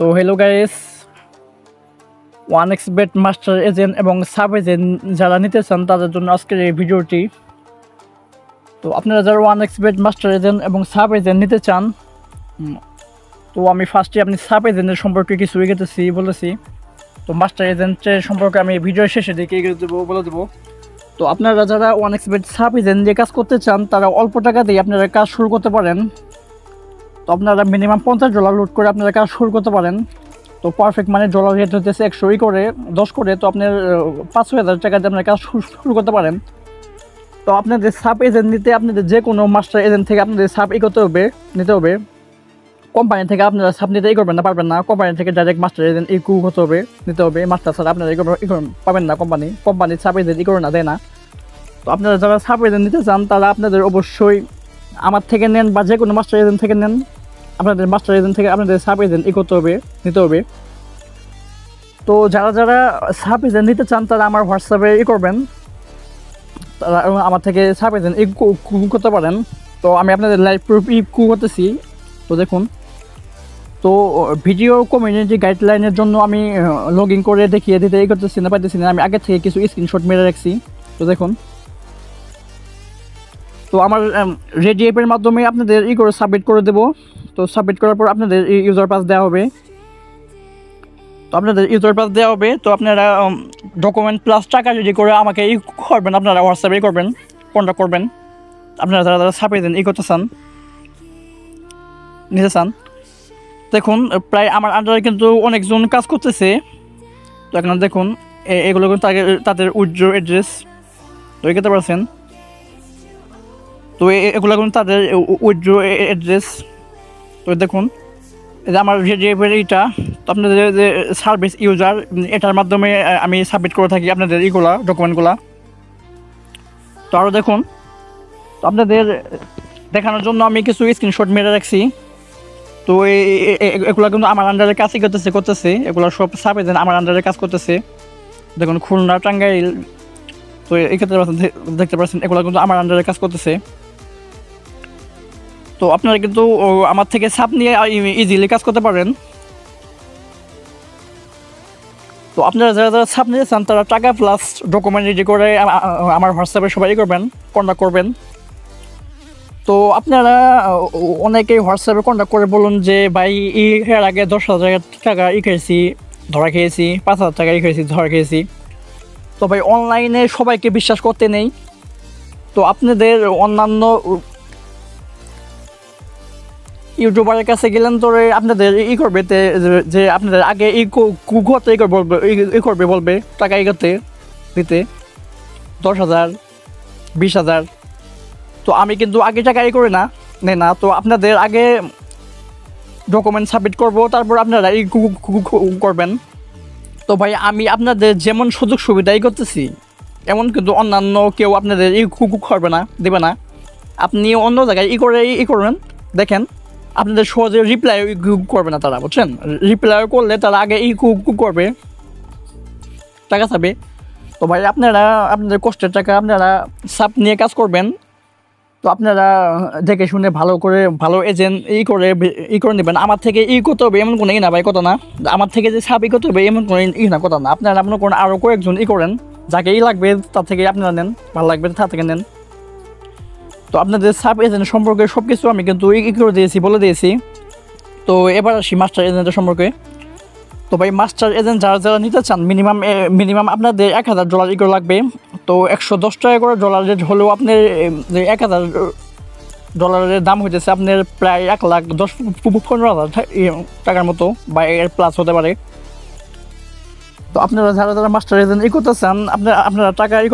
তো hello guys, one xBet master agent এবং sub agent যারা নিতে চান তাদের জন্য আজকের এই ভিডিওটি। তো আপনারা যারা ওয়ান এক্সবেট মাস্টার এজেন্ট এবং সাব এজেন্ট নিতে চান, তো আমি ফার্স্টে আপনি সাব এজেন্টের সম্পর্কে কিছু বলেছি। তো মাস্টার এজেন্টের সম্পর্কে আমি ভিডিওর শেষে দিকে বলে দেবো। তো আপনারা যারা ওয়ান এক্সবেট সাব এজেন্ট দিয়ে কাজ করতে চান তারা অল্প টাকা দিয়ে আপনারা কাজ শুরু করতে পারেন। তো আপনারা মিনিমাম $50 লোড করে আপনারা কাজ শুরু করতে পারেন। তো পারফেক্ট মানে ডলার রেট হতেছে 100 করে 10 করে, তো আপনার 5,000 টাকা দিয়ে আপনার কাজ শুরু করতে পারেন। তো আপনাদের সাব এজেন্ট নিতে আপনাদের যে কোনো মাস্টার এজেন্ট থেকে আপনাদের সাব নিতে হবে। কোম্পানি থেকে আপনারা সাব নিতে পারবেন না। কোম্পানি থেকে ডাইরেক্ট মাস্টার এজেন্ট নিতে হবে। মাস্টার ছাড়া আপনারা পাবেন না। কোম্পানি সাব এজেন্ট দেয় না। তো আপনারা যারা সাব এজেন্ট নিতে চান তারা আপনাদের অবশ্যই আমার থেকে নেন বা যে কোনো মাস্টার এজেন্ট থেকে নেন। আপনাদের মাস্টার এজেন্ট থেকে আপনাদের সাব এজেন্ট নিতে হবে। তো যারা সাব এজেন্ট নিতে চান তারা আমার হোয়াটসঅ্যাপে করবেন, তারা আমার থেকে সাব এজেন্ট করতে পারেন। তো আমি আপনাদের লাইভ প্রুফ করতেছি। তো দেখুন, তো ভিডিও কমিউনিটি গাইডলাইনের জন্য আমি লগ ইন করে দেখিয়ে দিতে পারতেছি না। আমি আগে থেকে কিছু স্ক্রিনশট মেরে রাখছি। তো দেখুন, তো আমার রেডি অ্যাপের মাধ্যমে আপনাদের করে সাবমিট করে দেবো। তো সাবমিট করার পর আপনাদের ইউজার পাস দেওয়া হবে। তো আপনারা ডকুমেন্ট প্লাস টাকা রেডি করে আমাকে করবেন। আপনারা হোয়াটসঅ্যাপে কন্ট্যাক্ট করবেন। আপনারা যারা সাব এজেন্ট নিতে চান। দেখুন, প্রায় আমার আন্ডারে কিন্তু অনেকজন কাজ করতেছে। তো এখন দেখুন, এগুলো কিন্তু তাদের উইথড্র অ্যাড্রেস তো দেখতে পাচ্ছেন। তো এগুলো কিন্তু তাদের উইথড্র অ্যাড্রেস। তো দেখুন, এই যে আমার এইটা, তো আপনাদের যে সার্ভিস ইউজার, এটার মাধ্যমে আমি সাবমিট করে থাকি আপনাদের ডকুমেন্টগুলা। তো আরও দেখুন, তো আপনাদের দেখানোর জন্য আমি কিছু স্ক্রিনশট মেরে রাখছি। তো এগুলো কিন্তু আমার আন্ডারে কাজই করতেছে। এগুলো সব সাব এজেন্ট আমার আন্ডারে কাজ করতেছে। দেখুন, খুলনা, টাঙ্গাইল, তো এই ক্ষেত্রে দেখতে পাচ্ছেন এগুলো কিন্তু আমার আন্ডারে কাজ করতেছে। তো আপনারা কিন্তু আমার থেকে সাব নিয়ে ইজিলি কাজ করতে পারেন। তো আপনারা যারা সাব নিতে চান তারা টাকা প্লাস ডকুমেন্ট রেডি করে আমার হোয়াটসঅ্যাপে সবাই কন্ট্যাক্ট করবেন। তো আপনারা অনেকেই হোয়াটসঅ্যাপে কন্ট্যাক্ট করে বলুন যে ভাই এর আগে 10,000 টাকা ধরা খেয়েছি, 5,000 টাকা ধরা খেয়েছি। তো ভাই অনলাইনে সবাইকে বিশ্বাস করতে নেই। তো আপনাদের অন্যান্য ইউটিউবারের কাছে গেলেন ধরে আপনাদের করবে যে আপনাদের আগে বলবে টাকা দিতে 10,000, 20,000। তো আমি কিন্তু আগে টাকা করি না। তো আপনাদের আগে ডকুমেন্ট সাবমিট করব, তারপর আপনারা করবেন। তো ভাই আমি আপনাদের যেমন সুযোগ সুবিধাই করতেছি, এমন কিন্তু অন্যান্য কেউ আপনাদের দেবে না। আপনি অন্য জায়গায় করবেন, দেখেন আপনাদের সহজে রিপ্লাই করবে না তারা, বুঝছেন? রিপ্লাই করলে তারা আগে করবে, টাকা চাবে। তো ভাই আপনারা আপনাদের কষ্টের টাকা আপনারা সাপ নিয়ে কাজ করবেন। তো আপনারা দেখে শুনে ভালো এজেন্ট করে নেবেন। আমার থেকে করতে হবে এমন কোনো না ভাই, কথা না। আমার থেকে যে সাপ করতে হবে এমন কোনো না, কথা না। আপনারা মনে করেন আরও কয়েকজন করেন, যাকে লাগবে তার থেকে আপনারা নেন, ভালো লাগবে তার থেকে নেন। তো আপনাদের সাব এজেন্ট সম্পর্কে সব কিছু আমি কিন্তু বলে দিয়েছি। তো এবার আসি মাস্টার এজেন্টের সম্পর্কে। তো ভাই মাস্টার এজেন্ট যারা নিতে চান মিনিমাম আপনাদের $1,000 লাগবে। তো $110 করে ডলার রেট হলেও আপনার $1,000 দাম হইতেছে আপনার প্রায় 1,10,15,000 টাকার মতো, বা এর প্লাস হতে পারে। তো আপনারা যারা মাস্টার এজেন্ট করতে চান আপনারা টাকা রেডি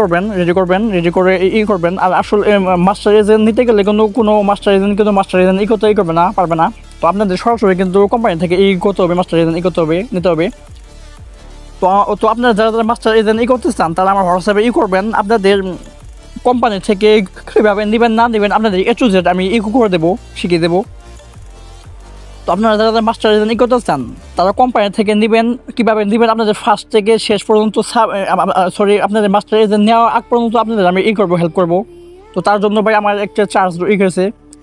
করবেন। আর আসলে মাস্টার এজেন্ট নিতে গেলে কোনো মাস্টার এজেন্ট পারবে না। তো আপনাদের সরাসরি কিন্তু কোম্পানি থেকে করতে হবে, মাস্টার এজেন্ট নিতে হবে। তো আপনারা যারা মাস্টার এজেন্ট করতে চান তারা আমার হোয়াটসঅ্যাপে করবেন। আপনাদের কোম্পানি থেকে কীভাবে নেবেন না নেবেন আপনাদের A to Z আমি করে দেবো, শিখিয়ে দেবো। তো আপনারা যারা মাস্টার এজেন্ট করতে চান তারা কোম্পানি থেকে কীভাবে নেবেন আপনাদের ফার্স্ট থেকে শেষ পর্যন্ত আপনাদের মাস্টার এজেন্ট নেওয়া আগ পর্যন্ত আপনাদের আমি হেল্প করবো। তো তার জন্য ভাই আমার একটা চার্জ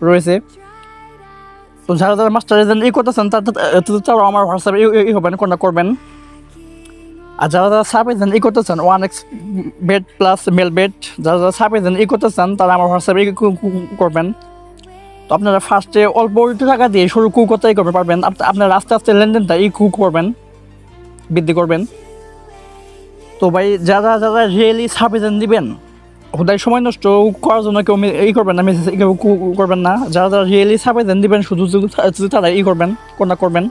রয়েছে। তো যারা যারা মাস্টার এজেন্ট করতেছেন তারা আমার হোয়াটসঅ্যাপে হবেন কোনটা করবেন। আর যারা যারা সাব এজেন্ট করতেছেন 1x bed plus mail bed, যারা যারা সাব এজেন্ট করতেছেন তারা আমার হোয়াটসঅ্যাপে করবেন। তো আপনারা ফার্স্টে অল্প টাকা দিয়ে শুরু করতেই করতে পারবেন, আপনারা আস্তে আস্তে লেনদেনটা করবেন, বৃদ্ধি করবেন। তো ভাই যারা যারা রিয়েলি সাব এজেন্ট দিবেন ওদের সময় নষ্ট করার জন্য কেউ করবেন না, মেসেজ করবেন না। যারা যারা রিয়েলি সাব এজেন্ট দিবেন শুধু তারা করবেন, কোনটা করবেন।